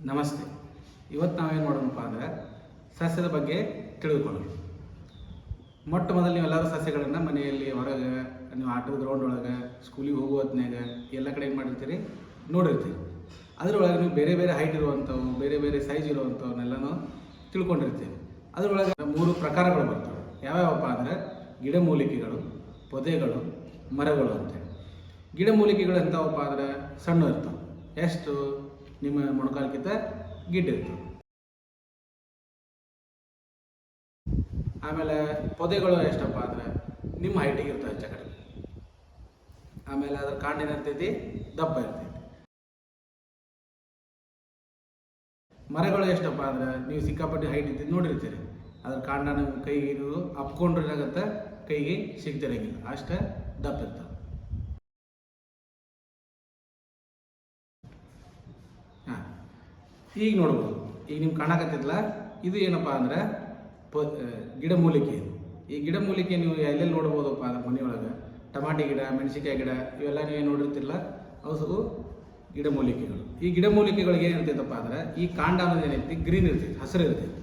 ನಮಸ್ತೆ. ಇವತ್ತು ನಾವೇನು ಮಾಡೋಣಪ್ಪ ಅಂದರೆ ಸಸ್ಯದ ಬಗ್ಗೆ ತಿಳಿದುಕೊಳ್ಳೋಣ. ಮೊಟ್ಟ ಮೊದಲು ನೀವೆಲ್ಲರೂ ಸಸ್ಯಗಳನ್ನು ಮನೆಯಲ್ಲಿ ಹೊರಗೆ ನೀವು ಆಟದ ಗ್ರೌಂಡ್ ಒಳಗೆ ಸ್ಕೂಲಿಗೆ ಹೋಗುವ ಹೊತ್ನ್ಯಾಗ ಎಲ್ಲ ಕಡೆ ಏನು ಮಾಡಿರ್ತೀರಿ ನೋಡಿರ್ತೀರಿ. ಅದರೊಳಗೆ ನೀವು ಬೇರೆ ಬೇರೆ ಹೈಟ್ ಇರುವಂಥವು ಬೇರೆ ಬೇರೆ ಸೈಜ್ ಇರುವಂಥವನ್ನೆಲ್ಲನೂ ತಿಳ್ಕೊಂಡಿರ್ತೀವಿ. ಅದರೊಳಗೆ 3 ಪ್ರಕಾರಗಳು ಬರ್ತವೆ. ಯಾವ್ಯಾವಪ್ಪ ಅಂದರೆ ಗಿಡಮೂಲಿಕೆಗಳು, ಪೊದೆಗಳು, ಮರಗಳು ಅಂತೇಳಿ. ಗಿಡಮೂಲಿಕೆಗಳು ಎಂಥವಪ್ಪ ಅಂದರೆ ಸಣ್ಣ ಇರ್ತವೆ, ಎಷ್ಟು ನಿಮ್ಮ ಮೊಣಕಾಲಕ್ಕಿಂತ ಗಿಡ್ಡಿರ್ತವೆ. ಆಮೇಲೆ ಪೊದೆಗಳು ಎಷ್ಟಪ್ಪ ಅಂದರೆ ನಿಮ್ಮ ಹೈಟಿಗೆ ಇರ್ತವೆ ಹೆಚ್ಚ ಕಡೆ. ಆಮೇಲೆ ಅದ್ರ ಕಾಂಡ ಏನಿರ್ತೈತಿ ದಪ್ಪ ಇರ್ತೈತಿ. ಮರಗಳು ಎಷ್ಟಪ್ಪ ಅಂದ್ರೆ ನೀವು ಸಿಕ್ಕಾಪಟ್ಟೆ ಹೈಟ್ ಇದ್ದಿದ್ದು ನೋಡಿರ್ತೀರಿ. ಅದ್ರ ಕಾಂಡ ನಿಮ್ಮ ಕೈಗೆ ನೀವು ಅಪ್ಕೊಂಡ್ರೆ ಏನಾಗುತ್ತೆ, ಕೈಗೆ ಸಿಗ್ತಿರಂಗಿಲ್ಲ, ಅಷ್ಟೇ ದಪ್ಪ ಇರ್ತವೆ. ಈಗ ನೋಡ್ಬೋದು, ಈಗ ನಿಮ್ಗೆ ಕಾಣಕತ್ತಿದ್ಲ, ಇದು ಏನಪ್ಪ ಅಂದ್ರೆ ಗಿಡಮೂಲಿಕೆ. ಈ ಗಿಡಮೂಲಿಕೆ ನೀವು ಎಲ್ಲೆಲ್ಲಿ ನೋಡ್ಬೋದಪ್ಪ ಅಂದ್ರೆ ಮನೆಯೊಳಗೆ ಟಮಾಟಿ ಗಿಡ, ಮೆಣಸಿಕಾಯಿ ಗಿಡ ಇವೆಲ್ಲ ನೀವೇನು ನೋಡಿರ್ತಿಲ್ಲ, ಅವು ಗಿಡಮೂಲಿಕೆಗಳು. ಈ ಗಿಡಮೂಲಿಕೆಗಳಿಗೆ ಏನಿರ್ತೈತಪ್ಪ ಅಂದ್ರೆ ಈ ಕಾಂಡ ಅನ್ನೋದು ಏನೈತಿ ಗ್ರೀನ್ ಇರ್ತೈತಿ, ಹಸಿರು ಇರ್ತೈತಿ.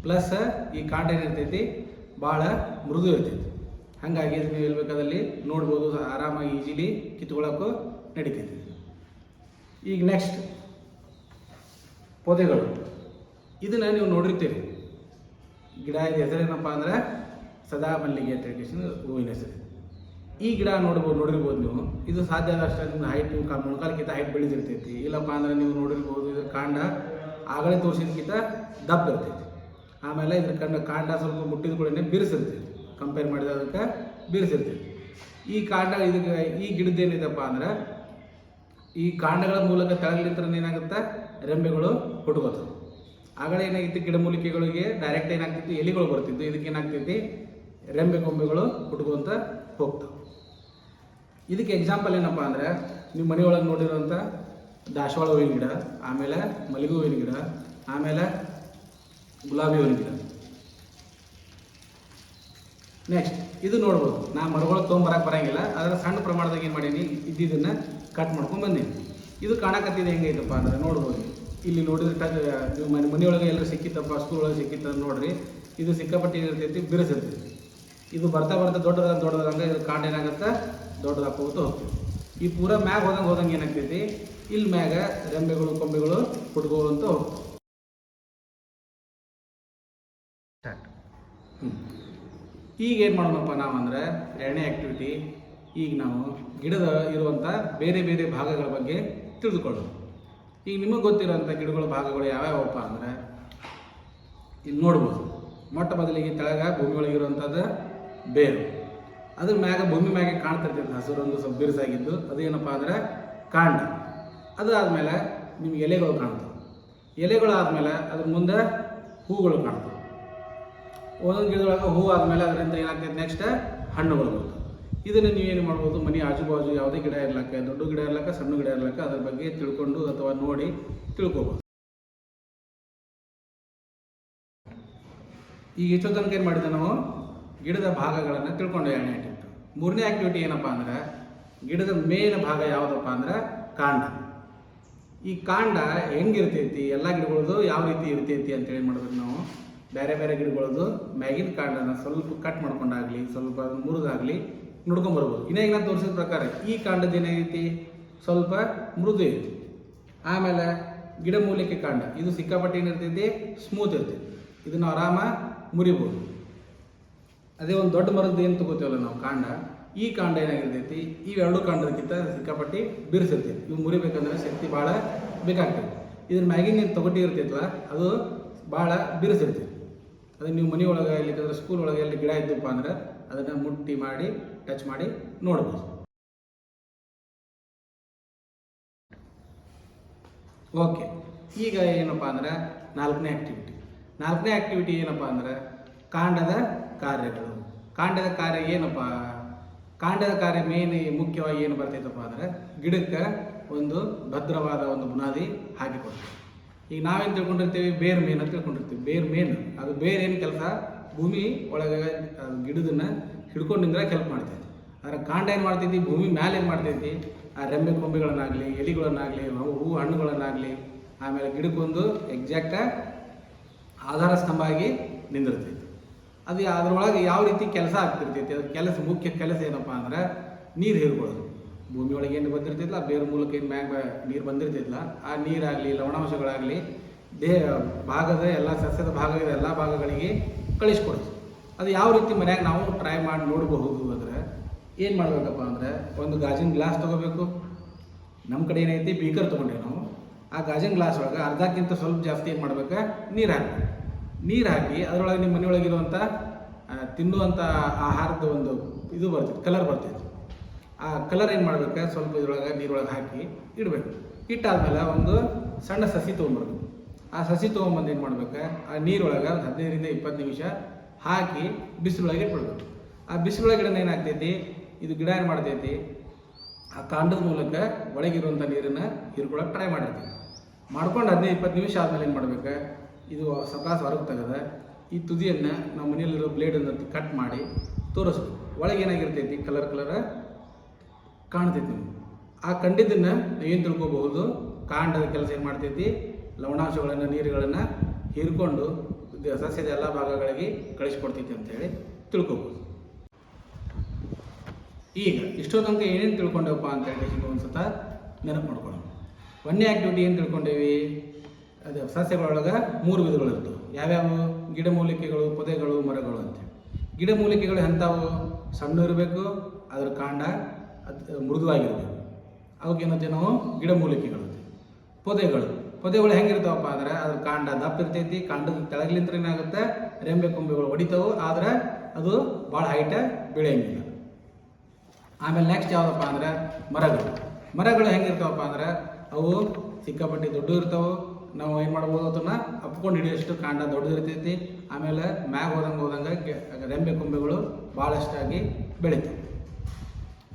ಪ್ಲಸ್ ಈ ಕಾಂಡ ಏನಿರ್ತೈತಿ ಭಾಳ ಮೃದು ಇರ್ತೈತಿ. ಹಾಗಾಗಿ ನೀವು ಎಲ್ಲಿ ಬೇಕಾದಲ್ಲಿ ನೋಡ್ಬೋದು, ಆರಾಮಾಗಿ ಈಜಿಲಿ ಕಿತ್ಕೊಳ್ಳೋಕ್ಕೂ ನಡೀತೈತಿ. ಈಗ ನೆಕ್ಸ್ಟ್ ಪೊದೆಗಳು. ಇದನ್ನು ನೀವು ನೋಡಿರ್ತೀರಿ. ಗಿಡ ಇದು ಹೆಸರೇನಪ್ಪ ಅಂದ್ರೆ ಸದಾ ಮಲ್ಲಿಗೆ ಅಂತ ಹೇಳಿ ಹೂವಿನ ಹೆಸರು. ಈ ಗಿಡ ನೋಡಿರ್ಬೋದು ನೀವು. ಇದು ಸಾಧ್ಯ ಆದಷ್ಟು ನಿಮ್ಮ ಹೈಟ್ ಮೊಣಕಾಲಕ್ಕಿಂತ ಹೈಟ್ ಬೆಳೆದಿರ್ತೈತಿ. ಇಲ್ಲಪ್ಪ ಅಂದ್ರೆ ನೀವು ನೋಡಿರ್ಬೋದು, ಇದ್ರ ಕಾಂಡ ಆಗಲೇ ತೋರಿಸಿದಕ್ಕಿಂತ ದಪ್ಪ ಇರ್ತೈತಿ. ಆಮೇಲೆ ಇದ್ರ ಕಾಂಡ ಸ್ವಲ್ಪ ಮುಟ್ಟಿದ ಕೂಡ ಬಿರುಸಿರ್ತೈತಿ, ಕಂಪೇರ್ ಮಾಡಿದ ಅದಕ್ಕೆ ಬಿರುಸಿರ್ತೈತಿ. ಈ ಕಾಂಡ ಇದಕ್ಕೆ ಈ ಗಿಡದ್ದೇನಿದೆಪ್ಪ ಅಂದ್ರೆ ಈ ಕಾಂಡಗಳ ಮೂಲಕ ಕೆಳಗಲಿಂತ್ರ ಏನಾಗುತ್ತೆ, ರೆಂಬೆಗಳು ಹುಡುಕೋತವೆ. ಆಗಲೇ ಏನಾಗಿತ್ತು, ಗಿಡಮೂಲಿಕೆಗಳಿಗೆ ಡೈರೆಕ್ಟ್ ಏನಾಗ್ತಿತ್ತು, ಎಲೆಗಳು ಬರ್ತಿತ್ತು. ಇದಕ್ಕೆ ಏನಾಗ್ತೈತಿ, ರೆಂಬೆ ಕೊಂಬೆಗಳು ಹುಡುಗುವಂತ ಹೋಗ್ತವೆ. ಇದಕ್ಕೆ ಎಕ್ಸಾಂಪಲ್ ಏನಪ್ಪ ಅಂದರೆ ನೀವು ಮನೆಯೊಳಗೆ ನೋಡಿರೋಂಥ ದಾಸವಾಳ ಹೂವಿನ ಗಿಡ, ಆಮೇಲೆ ಮಲ್ಲಿಗೆ ಹೂವಿನ ಗಿಡ, ಆಮೇಲೆ ಗುಲಾಬಿ ಹೂವಿನ ಗಿಡ. ನೆಕ್ಸ್ಟ್ ಇದು ನೋಡ್ಬೋದು. ನಾ ಮರಗಳು ತೊಗೊಂಬರಕ್ಕೆ ಬರೋಂಗಿಲ್ಲ, ಅದರ ಸಣ್ಣ ಪ್ರಮಾಣದಾಗ ಏನು ಮಾಡೀನಿ, ಇದ್ದಿದ್ದನ್ನು ಕಟ್ ಮಾಡ್ಕೊಂಡು ಬಂದೀನಿ. ಇದು ಕಾಣಕತ್ತಿದೆ ಹೆಂಗೈತಪ್ಪ ಅಂದರೆ ನೋಡ್ಬೋದು. ಇಲ್ಲಿ ನೋಡಿದ್ರೆ ನೀವು ಮನೆಯೊಳಗೆ ಎಲ್ಲರೂ ಸಿಕ್ಕಿತ್ತಪ್ಪ, ಸ್ಕೂಲ್ ಒಳಗೆ ಸಿಕ್ಕಿತ್ತ ನೋಡ್ರಿ. ಇದು ಸಿಕ್ಕಾಪಟ್ಟಿ ಏನಿರ್ತೈತಿ, ಬಿರುಸಿರ್ತೈತಿ. ಇದು ಬರ್ತಾ ದೊಡ್ಡದಂಗೆ ಇದ್ರ ಕಾಂಡ ಏನಾಗುತ್ತೆ, ದೊಡ್ಡದಾಕೋತ ಹೋಗ್ತೈತಿ. ಈ ಪೂರ ಮ್ಯಾಗ ಹೋದಂಗೆ ಏನಾಗ್ತೈತಿ, ಇಲ್ಲಿ ಮ್ಯಾಗ ರೆಂಬೆಗಳು ಕೊಂಬೆಗಳು ಹುಡ್ಕೋವಂತ ಹೋಗ್ತವೆ. ಈಗ ಏನು ಮಾಡೋಣಪ್ಪ ನಾವು ಅಂದರೆ ಎರಡನೇ ಆ್ಯಕ್ಟಿವಿಟಿ. ಈಗ ನಾವು ಗಿಡದ ಇರುವಂಥ ಬೇರೆ ಬೇರೆ ಭಾಗಗಳ ಬಗ್ಗೆ ತಿಳಿದುಕೊಳ್ಳೋಣ. ಈಗ ನಿಮಗೆ ಗೊತ್ತಿರೋಂಥ ಗಿಡಗಳ ಭಾಗಗಳು ಯಾವ್ಯಾವಪ್ಪ ಅಂದರೆ ಇಲ್ಲಿ ನೋಡ್ಬೋದು. ಮೊಟ್ಟ ಮೊದಲಿಗೆ ಕೆಳಗ ಭೂಮಿ ಒಳಗಿರುವಂಥದ್ದು ಬೇರು. ಅದ್ರ ಮ್ಯಾಗ ಭೂಮಿ ಮ್ಯಾಗೆ ಕಾಣ್ತಿರ್ತೈತೆ ಹಸಿರೊಂದು ಸ್ವಲ್ಪ ಬಿರುಸಾಗಿದ್ದು, ಅದು ಏನಪ್ಪ ಅಂದರೆ ಕಾಂಡ. ಅದು ಆದಮೇಲೆ ನಿಮ್ಗೆ ಎಲೆಗಳು ಕಾಣ್ತವೆ. ಎಲೆಗಳು ಆದಮೇಲೆ ಅದ್ರ ಮುಂದೆ ಹೂಗಳು ಕಾಣ್ತವೆ. ಒಂದೊಂದು ಗಿಡದೊಳಗೆ ಹೂ ಆದಮೇಲೆ ಅದರಿಂದ ಏನಾಗ್ತೈತೆ, ನೆಕ್ಸ್ಟ್ ಹಣ್ಣುಗಳು ಬರ್ತವೆ. ಇದನ್ನು ನೀವೇನು ಮಾಡ್ಬೋದು, ಮನೆ ಆಜು ಯಾವುದೇ ಗಿಡ ಇರ್ಲಕ್ಕ, ದೊಡ್ಡ ಗಿಡ ಇರ್ಲಕ್ಕ, ಸಣ್ಣ ಗಿಡ ಇರ್ಲಕ್ಕ, ಅದ್ರ ಬಗ್ಗೆ ತಿಳ್ಕೊಂಡು ಅಥವಾ ನೋಡಿ ತಿಳ್ಕೊಬೋದು. ಈಗ ಇಷ್ಟೋ ತನಕ ಏನು ಮಾಡಿದ್ದೆ, ನಾವು ಗಿಡದ ಭಾಗಗಳನ್ನು ತಿಳ್ಕೊಂಡು ಎರಡನೇ ಆ್ಯಕ್ಟಿವಿಟಿ. ಮೂರನೇ ಆ್ಯಕ್ಟಿವಿಟಿ ಏನಪ್ಪ ಅಂದ್ರೆ ಗಿಡದ ಮೇನ್ ಭಾಗ ಯಾವುದಪ್ಪ ಅಂದ್ರೆ ಕಾಂಡ. ಈ ಕಾಂಡ ಹೆಂಗಿರ್ತೈತಿ, ಎಲ್ಲ ಗಿಡಗಳದ್ದು ಯಾವ ರೀತಿ ಇರ್ತೈತಿ ಅಂತೇಳಿ ಮಾಡ್ಬೇಕು ನಾವು. ಬೇರೆ ಬೇರೆ ಗಿಡಗಳದ್ದು ಮ್ಯಾಗಿನ ಕಾಂಡನ ಸ್ವಲ್ಪ ಕಟ್ ಮಾಡ್ಕೊಂಡಾಗಲಿ, ಸ್ವಲ್ಪ ಮುರಿದಾಗಲಿ ನೋಡ್ಕೊಂಬರ್ಬೋದು. ಇನ್ನೇಗ ನಾನು ತೋರಿಸಿದ ಪ್ರಕಾರ ಈ ಕಾಂಡದ ಏನೈತಿ, ಸ್ವಲ್ಪ ಮೃದು ಐತಿ. ಆಮೇಲೆ ಗಿಡಮೂಲಿಕೆ ಕಾಂಡ, ಇದು ಸಿಕ್ಕಾಪಟ್ಟೆ ಏನಿರ್ತೈತಿ, ಸ್ಮೂತ್ ಇರ್ತೈತಿ. ಇದನ್ನು ಆರಾಮ ಮುರಿಬೋದು. ಅದೇ ಒಂದು ದೊಡ್ಡ ಮರದ್ದು ಏನು ತಗೋತೀವಲ್ಲ ನಾವು ಕಾಂಡ, ಈ ಕಾಂಡ ಏನಾಗಿರ್ತೈತಿ, ಇವೆರಡು ಕಾಂಡದಕ್ಕಿಂತ ಸಿಕ್ಕಾಪಟ್ಟಿ ಬಿರುಸಿರ್ತೈತಿ. ಇವು ಮುರಿಬೇಕಂದ್ರೆ ಶಕ್ತಿ ಭಾಳ ಬೇಕಾಗ್ತೈತಿ. ಇದ್ರ ಮ್ಯಾಗಿನ ಏನು ತೊಗೊಟ್ಟಿ ಇರ್ತೈತಲ್ಲ, ಅದು ಭಾಳ ಬಿರುಸಿರ್ತೈತಿ. ಅದನ್ನು ನೀವು ಮನೆಯೊಳಗೆ ಇಲ್ಲಿಕಂದ್ರೆ ಸ್ಕೂಲ್ ಒಳಗೆ ಎಲ್ಲಿ ಗಿಡ ಇದ್ದಪ್ಪ ಅಂದ್ರೆ ಅದನ್ನು ಮುಟ್ಟಿ ಮಾಡಿ ಟಚ್ ಮಾಡಿ ನೋಡ್ಬೋದು. ಓಕೆ, ಈಗ ಏನಪ್ಪ ಅಂದ್ರೆ ನಾಲ್ಕನೇ ಆ್ಯಕ್ಟಿವಿಟಿ ಏನಪ್ಪ ಅಂದ್ರೆ ಕಾಂಡದ ಕಾರ್ಯಗಳು. ಕಾಂಡದ ಕಾರ್ಯ ಏನಪ್ಪ, ಕಾಂಡದ ಕಾರ್ಯ ಮುಖ್ಯವಾಗಿ ಏನು ಬರ್ತೈತಪ್ಪ ಅಂದ್ರೆ ಗಿಡಕ್ಕೆ ಒಂದು ಭದ್ರವಾದ ಒಂದು ಬುನಾದಿ ಹಾಕಿಕೊಡ್ತೀವಿ. ಈಗ ನಾವೇನು ತಿಳ್ಕೊಂಡಿರ್ತೀವಿ, ಬೇರ್ ಮೇನ್ ಅಂತ ತಿಳ್ಕೊಂಡಿರ್ತೀವಿ. ಬೇರ್ ಮೇನ್ ಅದು ಬೇರೆ ಏನು ಕೆಲಸ, ಭೂಮಿ ಒಳಗೆ ಗಿಡದನ್ನು ಹಿಡ್ಕೊಂಡಿಂದ್ರೆ ಕೆಲಸ ಮಾಡ್ತೈತಿ. ಅದರ ಕಾಂಡ ಏನು ಮಾಡ್ತೈತಿ, ಭೂಮಿ ಮ್ಯಾಲೆ ಏನು ಮಾಡ್ತೈತಿ, ಆ ರೆಂಬೆ ಕೊಂಬೆಗಳನ್ನಾಗಲಿ, ಎಲೆಗಳನ್ನಾಗಲಿ, ಹೂ ಹಣ್ಣುಗಳನ್ನಾಗಲಿ ಆಮೇಲೆ ಗಿಡಕ್ಕೊಂದು ಎಕ್ಸಾಕ್ಟ ಆಧಾರ ಸ್ತಂಭ ಆಗಿ ನಿಂದಿರ್ತೈತಿ. ಅದು ಅದರೊಳಗೆ ಯಾವ ರೀತಿ ಕೆಲಸ ಆಗ್ತಿರ್ತೈತಿ, ಅದ್ರ ಮುಖ್ಯ ಕೆಲಸ ಏನಪ್ಪ ಅಂದ್ರೆ ನೀರು ಹೀರ್ಕೊಳ್ಳೋದು. ಭೂಮಿ ಒಳಗೆ ಏನು ಬಂದಿರ್ತೈತಿಲ್ಲ, ಬೇರೆ ಮೂಲಕ ಏನು ಮ್ಯಾಗ ನೀರು ಬಂದಿರ್ತೈತಿಲ್ಲ, ಆ ನೀರಾಗಲಿ ಲವಣಾಂಶಗಳಾಗಲಿ ಭಾಗದ ಎಲ್ಲ ಸಸ್ಯದ ಭಾಗದ ಎಲ್ಲ ಭಾಗಗಳಿಗೆ ಕಳಿಸ್ಕೊಡೋದು. ಅದು ಯಾವ ರೀತಿ ಮನ್ಯಾಗ ನಾವು ಟ್ರೈ ಮಾಡಿ ನೋಡಬಹುದು ಅಂದರೆ ಏನು ಮಾಡಬೇಕಪ್ಪ ಅಂದರೆ, ಒಂದು ಗಾಜಿನ ಗ್ಲಾಸ್ ತೊಗೋಬೇಕು. ನಮ್ಮ ಕಡೆ ಏನೈತಿ ಬೀಕರ್ ತೊಗೊಂಡೇವೆ ನಾವು. ಆ ಗಾಜಿನ ಗ್ಲಾಸ್ ಒಳಗೆ ಅರ್ಧಕ್ಕಿಂತ ಸ್ವಲ್ಪ ಜಾಸ್ತಿ ಏನು ಮಾಡ್ಬೇಕು, ನೀರು ಹಾಕಿ ಅದರೊಳಗೆ ನಿಮ್ಮ ಮನೆಯೊಳಗಿರುವಂಥ ತಿನ್ನುವಂಥ ಆಹಾರದ ಒಂದು ಇದು ಬರ್ತೈತೆ, ಕಲರ್ ಬರ್ತೈತೆ. ಆ ಕಲರ್ ಏನು ಮಾಡ್ಬೇಕು, ಸ್ವಲ್ಪ ಇದ್ರೊಳಗೆ ನೀರೊಳಗೆ ಹಾಕಿ ಇಡಬೇಕು. ಇಟ್ಟಾದ್ಮೇಲೆ ಒಂದು ಸಣ್ಣ ಸಸಿ ತೊಗೊಂಬರ್ಬೇಕು. ಆ ಸಸಿ ತೊಗೊಂಬಂದು ಏನು ಮಾಡ್ಬೇಕು, ಆ ನೀರೊಳಗೆ 15ರಿಂದ 20 ನಿಮಿಷ ಹಾಕಿ ಬಿಸಿಲೊಳಗೆ ಇಟ್ಬಿಡ್ಬೇಕು. ಆ ಬಿಸಿಲೊಳಗೆ ಗಿಡ ಏನಾಗ್ತೈತಿ, ಇದು ಗಿಡ ಏನು ಮಾಡ್ತೈತಿ, ಆ ಕಾಂಡದ ಮೂಲಕ ಒಳಗಿರುವಂಥ ನೀರನ್ನು ಹೀರ್ಕೊಳಕ್ಕೆ ಟ್ರೈ ಮಾಡಿರ್ತೀವಿ. ಮಾಡ್ಕೊಂಡು 15-20 ನಿಮಿಷ ಆದಮೇಲೆ ಏನು ಮಾಡ್ಬೇಕು, ಇದು ಸಕಾಸ ಹೊರಗೆ ತೆಗೆದ ಈ ತುದಿಯನ್ನು ನಾವು ಮನೆಯಲ್ಲಿರೋ ಬ್ಲೇಡನ್ನು ಕಟ್ ಮಾಡಿ ತೋರಿಸ್ಬೇಕು. ಒಳಗೆ ಏನಾಗಿರ್ತೈತಿ, ಕಲರ್ ಕಾಣ್ತೈತಿ. ನಮ್ಗೆ ಆ ಕಂಡಿದ್ದನ್ನು ನಾವೇನು ತಿಳ್ಕೊಬಹುದು, ಕಾಂಡದ ಕೆಲಸ ಏನು ಮಾಡ್ತೈತಿ, ಲವಣಾಂಶಗಳನ್ನು ನೀರುಗಳನ್ನು ಹೀರ್ಕೊಂಡು ಸಸ್ಯದ ಎಲ್ಲ ಭಾಗಗಳಿಗೆ ಕಳಿಸ್ಕೊಡ್ತೈತಿ ಅಂತೇಳಿ ತಿಳ್ಕೊಬೋದು. ಈಗ ಇಷ್ಟೋ ತನಕ ಏನೇನು ತಿಳ್ಕೊಂಡೇವಪ್ಪ ಅಂತ ಹೇಳಿ ಒಂದು ನೆನಪು ಮಾಡ್ಕೊಳ್ಳೋಣ. ಒಂದನೇ ಆ್ಯಕ್ಟಿವಿಟಿ ಏನು ತಿಳ್ಕೊಂಡೇವಿ, ಅದು ಸಸ್ಯಗಳೊಳಗೆ 3 ವಿಧಗಳಿರ್ತವೆ. ಯಾವ್ಯಾವು, ಗಿಡಮೂಲಿಕೆಗಳು, ಪೊದೆಗಳು, ಮರಗಳು ಅಂತೇಳಿ. ಗಿಡಮೂಲಿಕೆಗಳು ಎಂಥವು, ಸಣ್ಣ ಇರಬೇಕು, ಅದರ ಕಾಂಡ ಅದು ಮೃದುವಾಗಿರಬೇಕು, ಅವಕ್ಕೇನಂತೀವಿ ನಾವು ಗಿಡಮೂಲಿಕೆಗಳು. ಪೊದೆಗಳು ಹೆಂಗಿರ್ತಾವಪ್ಪ ಅಂದ್ರೆ ಅದ್ರ ಕಾಂಡ ದಪ್ಪ ಇರ್ತೈತಿ, ಕಾಂಡದ ಕೆಳಗ್ಲಿಂತ್ರ ಏನಾಗುತ್ತೆ, ರೆಂಬೆ ಕೊಂಬೆಗಳು ಹೊಡಿತಾವೆ, ಆದ್ರೆ ಅದು ಭಾಳ ಹೈಟ ಬೆಳೆಯಂಗಿಲ್ಲ. ಆಮೇಲೆ ನೆಕ್ಸ್ಟ್ ಯಾವುದಪ್ಪ ಅಂದ್ರೆ ಮರಗಳು ಹೆಂಗಿರ್ತಾವಪ್ಪ ಅಂದ್ರೆ ಅವು ಸಿಕ್ಕಾಪಟ್ಟಿ ದೊಡ್ಡ ಇರ್ತಾವೆ. ನಾವು ಏನು ಮಾಡ್ಬೋದು, ಅದನ್ನು ಅಪ್ಕೊಂಡು ಹಿಡಿಯೋಷ್ಟು ಕಾಂಡ ದೊಡ್ಡದಿರ್ತೈತಿ. ಆಮೇಲೆ ಮ್ಯಾಗ ಹೋದಂಗೆ ರೆಂಬೆ ಕೊಂಬೆಗಳು ಭಾಳಷ್ಟಾಗಿ ಬೆಳೀತವೆ.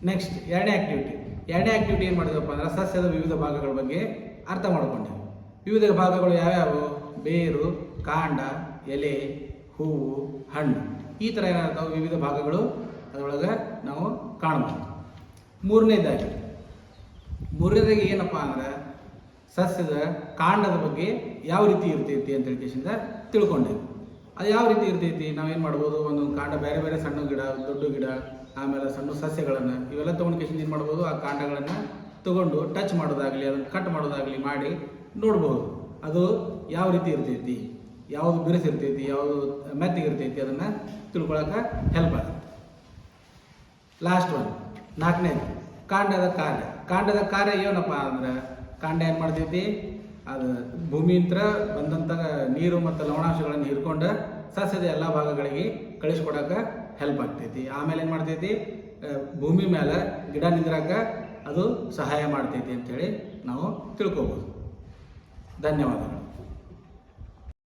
ನೆಕ್ಸ್ಟ್ ಎರಡನೇ ಆ್ಯಕ್ಟಿವಿಟಿ ಏನು ಮಾಡಿದಪ್ಪ ಅಂದ್ರೆ ಸಸ್ಯದ ವಿವಿಧ ಭಾಗಗಳ ಬಗ್ಗೆ ಅರ್ಥ ಮಾಡ್ಕೊಂಡೆವು. ವಿವಿಧ ಭಾಗಗಳು ಯಾವ್ಯಾವು, ಬೇರು, ಕಾಂಡ, ಎಲೆ, ಹೂವು, ಹಣ್ಣು, ಈ ಥರ ಏನಾಗ್ತಾವೆ ವಿವಿಧ ಭಾಗಗಳು ಅದರೊಳಗೆ ನಾವು ಕಾಣ್ಬೋದು. ಮೂರನೇದಾಗಿ ಏನಪ್ಪ ಅಂದ್ರೆ ಸಸ್ಯದ ಕಾಂಡದ ಬಗ್ಗೆ ಯಾವ ರೀತಿ ಇರ್ತೈತಿ ಅಂತ ಹೇಳಿಕೆಯಿಂದ ತಿಳ್ಕೊಂಡೇವೆ. ಅದು ಯಾವ ರೀತಿ ಇರ್ತೈತಿ, ನಾವೇನು ಮಾಡ್ಬೋದು, ಒಂದೊಂದು ಕಾಂಡ ಬೇರೆ ಬೇರೆ ಸಣ್ಣ ಗಿಡ, ದೊಡ್ಡ ಗಿಡ, ಆಮೇಲೆ ಸಣ್ಣ ಸಸ್ಯಗಳನ್ನು ಇವೆಲ್ಲ ತೊಗೊಂಡು ಏನು ಮಾಡ್ಬೋದು, ಆ ಕಾಂಡಗಳನ್ನು ತೊಗೊಂಡು ಟಚ್ ಮಾಡೋದಾಗಲಿ, ಅದನ್ನು ಕಟ್ ಮಾಡೋದಾಗಲಿ ಮಾಡಿ ನೋಡ್ಬೋದು. ಅದು ಯಾವ ರೀತಿ ಇರ್ತೈತಿ, ಯಾವುದು ಬಿರುಸಿರ್ತೈತಿ, ಯಾವುದು ಮೆತ್ತಗಿರ್ತೈತಿ, ಅದನ್ನು ತಿಳ್ಕೊಳಕ್ಕೆ ಹೆಲ್ಪ್ ಆಗುತ್ತೆ. ಲಾಸ್ಟ್ ಒನ್, 4ನೇದು ಕಾಂಡದ ಕಾರ್ಯ ಏನಪ್ಪ ಅಂದ್ರೆ, ಕಾಂಡ ಏನು ಮಾಡ್ತೈತಿ, ಅದು ಭೂಮಿಯಿಂದ ಬಂದಂಥ ನೀರು ಮತ್ತು ಲವಣಾಂಶಗಳನ್ನು ಹೀರ್ಕೊಂಡು ಸಸ್ಯದ ಎಲ್ಲ ಭಾಗಗಳಿಗೆ ಕಳಿಸ್ಕೊಡಕ್ಕೆ ಹೆಲ್ಪ್ ಆಗ್ತೈತಿ. ಆಮೇಲೆ ಏನು ಮಾಡ್ತೈತಿ, ಭೂಮಿ ಮೇಲೆ ಗಿಡ ನಿಂದ್ರಾಕ ಅದು ಸಹಾಯ ಮಾಡ್ತೈತಿ ಅಂಥೇಳಿ ನಾವು ತಿಳ್ಕೊಬೋದು. ಧನ್ಯವಾದಗಳು.